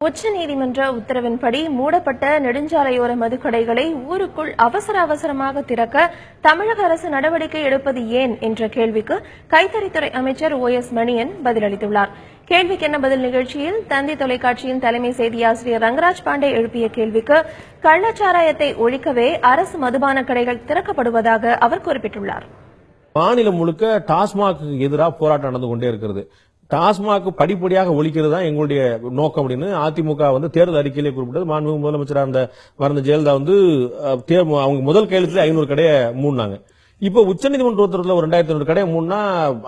உச்சநீதிமன்ற உத்தரவின்படி மூடப்பட்ட நெடுஞ்சாலையோர மதுக்கடைகளை ஊருக்குள் அவசரமாக திறக்க தமிழக அரசு நடவடிக்கை எடுப்பது ஏன் என்ற கேள்விக்கு கைத்தறித்துறை அமைச்சர் OS மணியன் பதிலளித்துள்ளார். கேள்விக்கு என்ன பதில் நிகழ்ச்சியில் தந்தி தொலைக்காட்சியின் தலைமை செய்தியாசிரியர் ரங்கராஜ் பாண்டே எழுப்பிய கேள்விக்கு கள்ளச்சாராயத்தை ஒழிக்கவே அரசு மதுபான கடைகள் திறக்கப்படுவதாக அவர் குறிப்பிட்டுள்ளார். மாநிலம் முழுக்க டாஸ்மாக் எதிராக போராட்டம் நடந்து கொண்டே இருக்கிறது. டாஸ்மாக் படிப்படியாக ஒழிக்கிறது தான் எங்களுடைய நோக்கம் அப்படின்னு அதிமுக தேர்தல் அறிக்கையிலே குறிப்பிட்டது. மாண்புமிகு முதலமைச்சராக மறந்த ஜெயலலிதா அவங்க முதல் கையெழுத்துல 500 கடையை மூடினாங்க. இப்ப உச்சநீதிமன்ற உத்தரவுல ஒரு 2500 கடையை மூடினா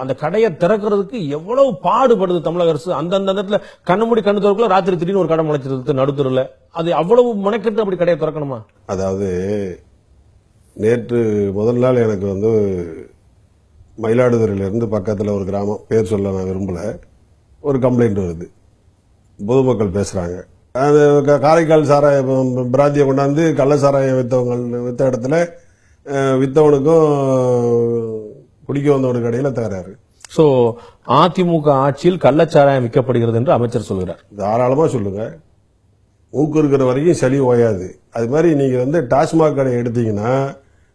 அந்த கடையை திறக்கிறதுக்கு எவ்வளவு பாடுபடுது தமிழக அரசு. அந்த இடத்துல கண்ணு திறக்குள்ள ராத்திரி திடீர்னு ஒரு கடை முளைச்சிருக்கு நடுத்தருல. அது அவ்வளவு முனைக்கட்டு அப்படி கடையை திறக்கணுமா? அதாவது நேற்று முதல் நாள் எனக்கு மயிலாடுதுறையிலிருந்து பக்கத்தில் ஒரு கிராமம், பேர் சொல்ல நான் விரும்பல, ஒரு கம்ப்ளைண்ட் வருது. பொதுமக்கள் பேசுறாங்க, காரைக்கால் சாராய பிராந்தியை கொண்டாந்து கள்ள சாராயம் வித்த இடத்துல வித்தவனுக்கும் குடிக்க வந்தவனுக்கு இடையில தகராறு. சோ அதிமுக ஆட்சியில் கள்ளச்சாராயம் விற்கப்படுகிறது என்று அமைச்சர் சொல்கிறார். தாராளமா சொல்லுங்க, மூக்கு இருக்கிற வரைக்கும் சளி ஓயாது. அது மாதிரி நீங்க டாஸ்மாக் கடை எடுத்தீங்கன்னா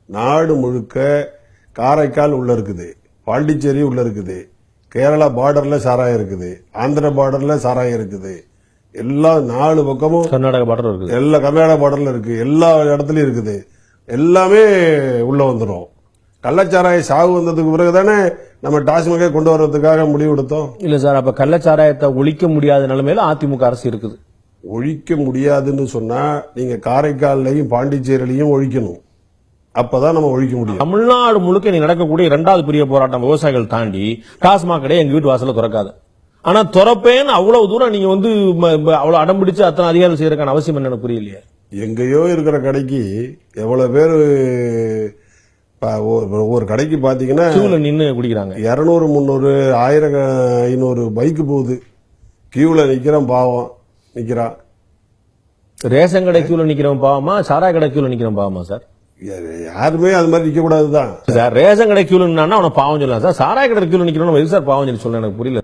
நாடு முழுக்க காரைக்கால் உள்ள இருக்குது, பாண்டிச்சேரி உள்ள இருக்குது, கேரளா பார்டர்ல சாராயம் இருக்குது, ஆந்திர பார்டர்ல சாராயம் இருக்குது, எல்லா 4 பக்கமும் கர்நாடகா பார்டர் இருக்குது, எல்லா கர்நாடகா பார்டர்ல இருக்கு, எல்லா இடத்துலயும் இருக்குது. எல்லாமே உள்ள வந்துடும். கள்ளச்சாராய சாகு வந்ததுக்கு பிறகுதானே நம்ம டாஸ்மாகே கொண்டு வர்றதுக்காக முடிவு எடுத்தோம். இல்ல சார், அப்ப கள்ளச்சாராயத்தை ஒழிக்க முடியாத நிலைமையில அதிமுக அரசு இருக்குது. ஒழிக்க முடியாதுன்னு சொன்னா நீங்க காரைக்காலையும் பாண்டிச்சேரியிலையும் ஒழிக்கணும். அப்பதான் நம்ம ஒழிக்க முடியும். தமிழ்நாடு முழுக்க நீ நடக்கக்கூடிய 2வது பெரிய போராட்டம் விவசாயிகள் தாண்டி டாஸ்மாக் கடை எங்க வீட்டு வாசல திறக்காது. ஆனா திறப்பேன்னு அவ்வளவு தூரம் நீங்க அவ்வளவு அடம் பிடிச்சு அத்தனை அதிகாரம் செய்யறதுக்கான அவசியம் என்ன புரியலையே. எங்கேயோ இருக்கிற கடைக்கு எவ்வளவு பேரு ஒரு கடைக்கு பாத்தீங்கன்னா நின்னு குடிக்கிறாங்க. 200, 300, 1000, 500 பைக்கு போகுது. கியூல நிக்கிறான், பாவம் நிக்கிறான். ரேஷன் கடை கியூல நிக்கிறவன் பாவமா, சாராய கடை கியூல நிக்கிறவன் பாவமா சார்? யாருமே அது மாதிரி நிக்க கூடாதுதான் சார். ரேஷன் கடை கியூல நின்னா அவனை பாவம் சொல்லலாம் சார். சாராய கடை கியூல நிக்கிறவன் சார் பாவம் சொல்லி சொல்ல எனக்கு புரியல.